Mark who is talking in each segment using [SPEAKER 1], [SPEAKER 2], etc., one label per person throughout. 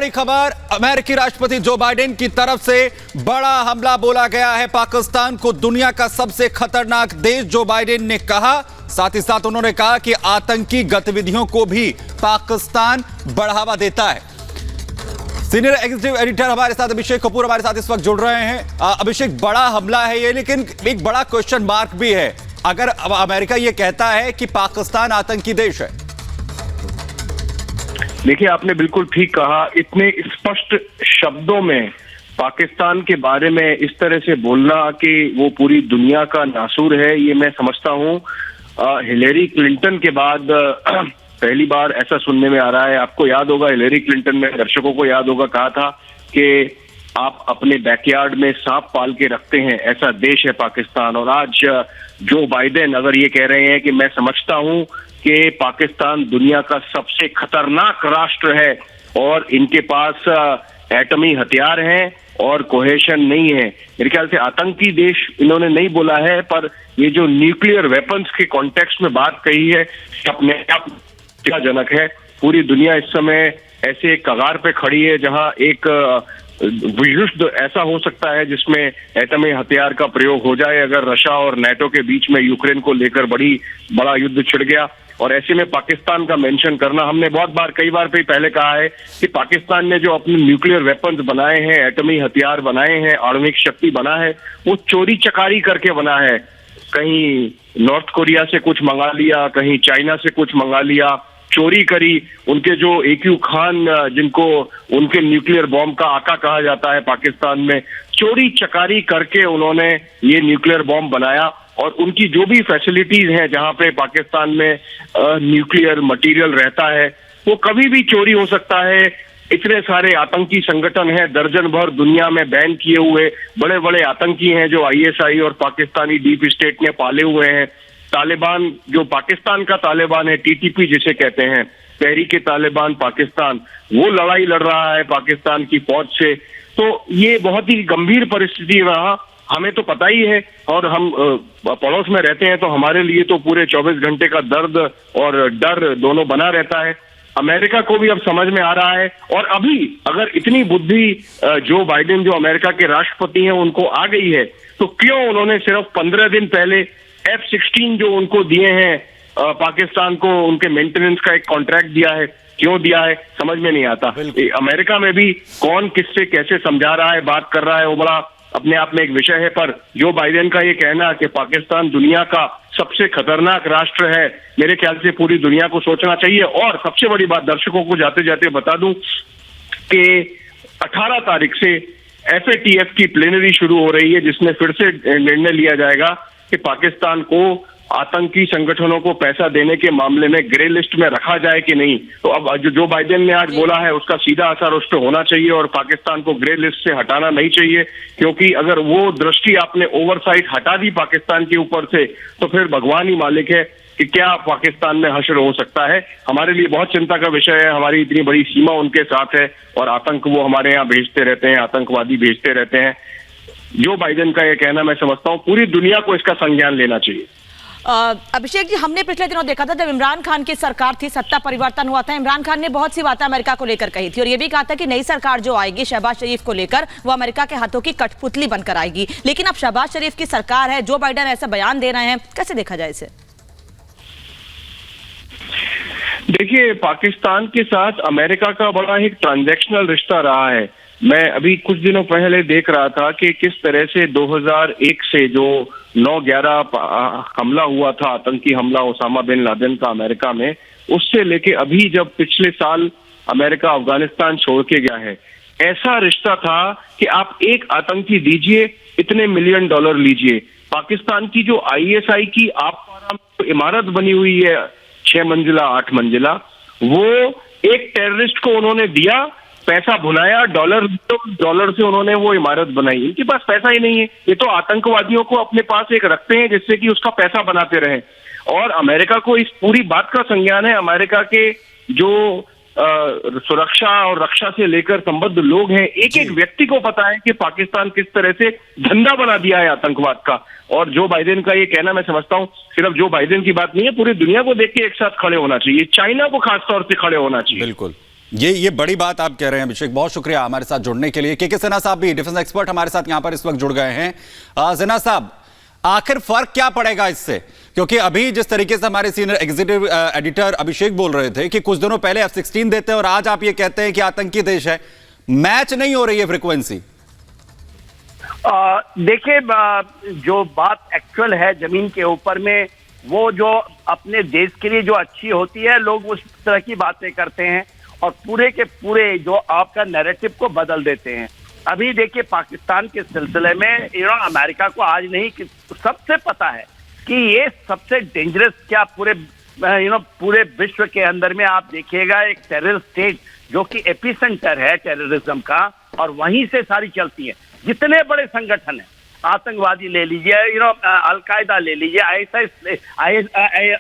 [SPEAKER 1] बड़ी खबर, अमेरिकी राष्ट्रपति जो बाइडेन की तरफ से बड़ा हमला बोला गया है पाकिस्तान को दुनिया का सबसे खतरनाक देश जो बाइडेन ने कहा। साथ ही साथ उन्होंने कहा कि आतंकी गतिविधियों को भी पाकिस्तान बढ़ावा देता है। सीनियर एग्जीक्यूटिव एडिटर हमारे साथ अभिषेक कपूर हमारे साथ इस वक्त जुड़ रहे हैं। अभिषेक, बड़ा हमला है ये, लेकिन एक बड़ा क्वेश्चन मार्क भी है। अगर अमेरिका ये कहता है कि पाकिस्तान आतंकी देश है।
[SPEAKER 2] देखिए, आपने बिल्कुल ठीक कहा। इतने स्पष्ट शब्दों में पाकिस्तान के बारे में इस तरह से बोलना कि वो पूरी दुनिया का नासूर है, ये मैं समझता हूँ हिलेरी क्लिंटन के बाद पहली बार ऐसा सुनने में आ रहा है। आपको याद होगा, हिलेरी क्लिंटन ने दर्शकों को याद होगा कहा था कि आप अपने बैकयार्ड में सांप पाल के रखते हैं, ऐसा देश है पाकिस्तान। और आज जो बाइडेन अगर ये कह रहे हैं कि मैं समझता हूं कि पाकिस्तान दुनिया का सबसे खतरनाक राष्ट्र है और इनके पास एटमी हथियार हैं और कोहेशन नहीं है। मेरे ख्याल से आतंकी देश इन्होंने नहीं बोला है, पर ये जो न्यूक्लियर वेपन्स के कॉन्टेक्स्ट में बात कही है अपने आप जनक है। पूरी दुनिया इस समय ऐसे कगार पे खड़ी है जहां एक युद्ध ऐसा हो सकता है जिसमें एटमी हथियार का प्रयोग हो जाए अगर रशिया और नाटो के बीच में यूक्रेन को लेकर बड़ा युद्ध छिड़ गया। और ऐसे में पाकिस्तान का मेंशन करना, हमने बहुत बार कई बार पहले कहा है कि पाकिस्तान ने जो अपने न्यूक्लियर वेपन्स बनाए हैं, एटमी हथियार बनाए हैं, आणविक शक्ति बना है, वो चोरी चकारी करके बना है। कहीं नॉर्थ कोरिया से कुछ मंगा लिया, कहीं चाइना से कुछ मंगा लिया, चोरी करी। उनके जो AQ खान, जिनको उनके न्यूक्लियर बॉम्ब का आका कहा जाता है पाकिस्तान में, चोरी चकारी करके उन्होंने ये न्यूक्लियर बॉम्ब बनाया। और उनकी जो भी फैसिलिटीज हैं जहां पे पाकिस्तान में न्यूक्लियर मटेरियल रहता है, वो कभी भी चोरी हो सकता है। इतने सारे आतंकी संगठन हैं, दर्जन भर दुनिया में बैन किए हुए बड़े बड़े आतंकी हैं जो ISI और पाकिस्तानी डीप स्टेट ने पाले हुए हैं। तालिबान, जो पाकिस्तान का तालिबान है, TTP जिसे कहते हैं, तहरीक तालिबान पाकिस्तान, वो लड़ाई लड़ रहा है पाकिस्तान की फौज से। तो ये बहुत ही गंभीर परिस्थिति रहा, हमें तो पता ही है। और हम पड़ोस में रहते हैं तो हमारे लिए तो पूरे 24 घंटे का दर्द और डर दोनों बना रहता है। अमेरिका को भी अब समझ में आ रहा है। और अभी अगर इतनी बुद्धि जो बाइडेन, जो अमेरिका के राष्ट्रपति हैं, उनको आ गई है, तो क्यों उन्होंने सिर्फ 15 दिन पहले F-16 जो उनको दिए हैं पाकिस्तान को, उनके मेंटेनेंस का एक कॉन्ट्रैक्ट दिया है, क्यों दिया है समझ में नहीं आता। अमेरिका में भी कौन किससे कैसे समझा रहा है, बात कर रहा है, वो बड़ा अपने आप में एक विषय है। पर जो बाइडेन का ये कहना कि पाकिस्तान दुनिया का सबसे खतरनाक राष्ट्र है, मेरे ख्याल से पूरी दुनिया को सोचना चाहिए। और सबसे बड़ी बात दर्शकों को जाते जाते बता दूं कि 18 तारीख से FATF की प्लेनरी शुरू हो रही है, जिसमें फिर से निर्णय लिया जाएगा कि पाकिस्तान को आतंकी संगठनों को पैसा देने के मामले में ग्रे लिस्ट में रखा जाए कि नहीं। तो अब जो बाइडेन ने आज बोला है उसका सीधा असर उस पर होना चाहिए और पाकिस्तान को ग्रे लिस्ट से हटाना नहीं चाहिए, क्योंकि अगर वो दृष्टि आपने ओवरसाइट हटा दी पाकिस्तान के ऊपर से, तो फिर भगवान ही मालिक है कि क्या पाकिस्तान में हश्र हो सकता है। हमारे लिए बहुत चिंता का विषय है, हमारी इतनी बड़ी सीमा उनके साथ है और आतंक वो हमारे यहाँ भेजते रहते हैं, आतंकवादी भेजते रहते हैं। जो बाइडेन का ये कहना, मैं समझता हूँ पूरी दुनिया को इसका संज्ञान लेना चाहिए।
[SPEAKER 3] अभिषेक जी, हमने पिछले दिनों देखा था जब इमरान खान की सरकार थी, सत्ता परिवर्तन हुआ था, इमरान खान ने बहुत सी बातें अमेरिका को लेकर कही थी और ये भी कहा था कि नई सरकार जो आएगी शहबाज शरीफ को लेकर, वो अमेरिका के हाथों की कठपुतली बनकर आएगी। लेकिन अब शहबाज शरीफ की सरकार है, जो बाइडेन ऐसा बयान दे रहे हैं, कैसे देखा जाए इसे?
[SPEAKER 2] देखिए, पाकिस्तान के साथ अमेरिका का बड़ा एक ट्रांजैक्शनल रिश्ता रहा है। मैं अभी कुछ दिनों पहले देख रहा था कि किस तरह से 2001 से जो 9/11 हमला हुआ था, आतंकी हमला ओसामा बिन लादेन का अमेरिका में, उससे लेके अभी जब पिछले साल अमेरिका अफगानिस्तान छोड़ के गया है, ऐसा रिश्ता था कि आप एक आतंकी दीजिए, इतने $1 मिलियन लीजिए। पाकिस्तान की जो ISI की आप इमारत बनी हुई है 6 मंजिला 8 मंजिला, वो एक टेररिस्ट को उन्होंने दिया, पैसा भुनाया, डॉलर से उन्होंने वो इमारत बनाई। इनके पास पैसा ही नहीं है, ये तो आतंकवादियों को अपने पास एक रखते हैं जिससे कि उसका पैसा बनाते रहें। और अमेरिका को इस पूरी बात का संज्ञान है। अमेरिका के जो सुरक्षा और रक्षा से लेकर संबद्ध लोग हैं, एक एक व्यक्ति को पता है कि पाकिस्तान किस तरह से धंधा बना दिया है आतंकवाद का। और जो बाइडेन का ये कहना, मैं समझता हूँ सिर्फ जो बाइडेन की बात नहीं है, पूरी दुनिया को देख के एक साथ खड़े होना चाहिए, चाइना को खासतौर से खड़े होना चाहिए।
[SPEAKER 1] बिल्कुल। ये बड़ी बात आप कह रहे हैं अभिषेक, बहुत शुक्रिया हमारे साथ जुड़ने के लिए। के सिन्हा साहब भी डिफेंस एक्सपर्ट हमारे साथ यहां पर इस वक्त जुड़ गए हैं। सिन्हा साहब, आखिर फर्क क्या पड़ेगा इससे? क्योंकि अभी जिस तरीके से हमारे सीनियर एग्जीक्यूटिव एडिटर अभिषेक बोल रहे थे कि कुछ दिनों पहले F-16 देते हैं और आज आप ये कहते हैं कि आतंकी देश है, मैच नहीं हो रही है फ्रीक्वेंसी।
[SPEAKER 4] देखिए, जो बात एक्चुअल है जमीन के ऊपर में, वो जो अपने देश के लिए जो अच्छी होती है, लोग उस तरह की बातें करते हैं और पूरे के पूरे जो आपका नैरेटिव को बदल देते हैं। अभी देखिए, पाकिस्तान के सिलसिले में अमेरिका को आज नहीं कि सबसे पता है कि ये सबसे डेंजरस, क्या पूरे पूरे विश्व के अंदर में आप देखिएगा एक टेरर स्टेट जो कि एपिसेंटर है टेररिज्म का, और वहीं से सारी चलती है। जितने बड़े संगठन हैं, आतंकवादी ले लीजिए, अलकायदा ले लीजिए,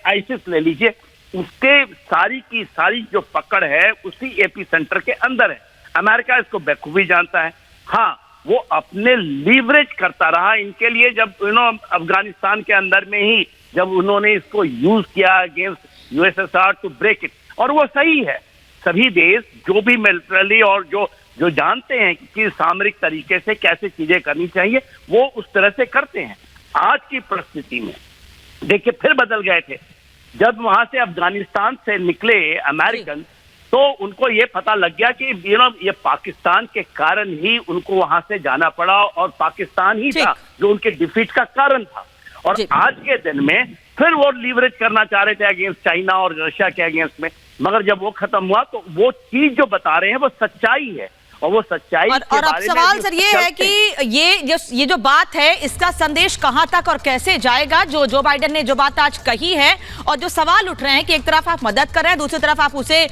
[SPEAKER 4] आईसिस ले लीजिए, उसके सारी की सारी जो पकड़ है उसी एपिसेंटर के अंदर है। अमेरिका इसको बेखूबी जानता है। हाँ, वो अपने लीवरेज करता रहा इनके लिए, जब अफगानिस्तान के अंदर में ही जब उन्होंने इसको यूज किया against USSR to break it, और वो सही है। सभी देश जो भी मिलिट्रली और जो जानते हैं कि सामरिक तरीके से कैसे चीजें करनी चाहिए, वो उस तरह से करते हैं। आज की परिस्थिति में देखिए फिर बदल गए थे। जब वहां से अफगानिस्तान से निकले अमेरिकन, तो उनको ये पता लग गया कि ये पाकिस्तान के कारण ही उनको वहां से जाना पड़ा, और पाकिस्तान ही था जो उनके डिफीट का कारण था। और आज के दिन में फिर वो लीवरेज करना चाह रहे थे अगेंस्ट चाइना और रशिया के अगेंस्ट में, मगर जब वो खत्म हुआ तो वो चीज जो बता रहे हैं वो सच्चाई है। और वो सच्चाई
[SPEAKER 3] और अब सवाल सर ये है कि ये जो बात है, इसका संदेश कहां तक और कैसे जाएगा? जो बाइडेन ने जो बात आज कही है, और जो सवाल उठ रहे हैं कि एक तरफ आप मदद कर रहे हैं, दूसरी तरफ आप उसे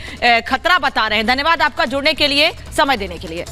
[SPEAKER 3] खतरा बता रहे हैं। धन्यवाद आपका जुड़ने के लिए, समय देने के लिए।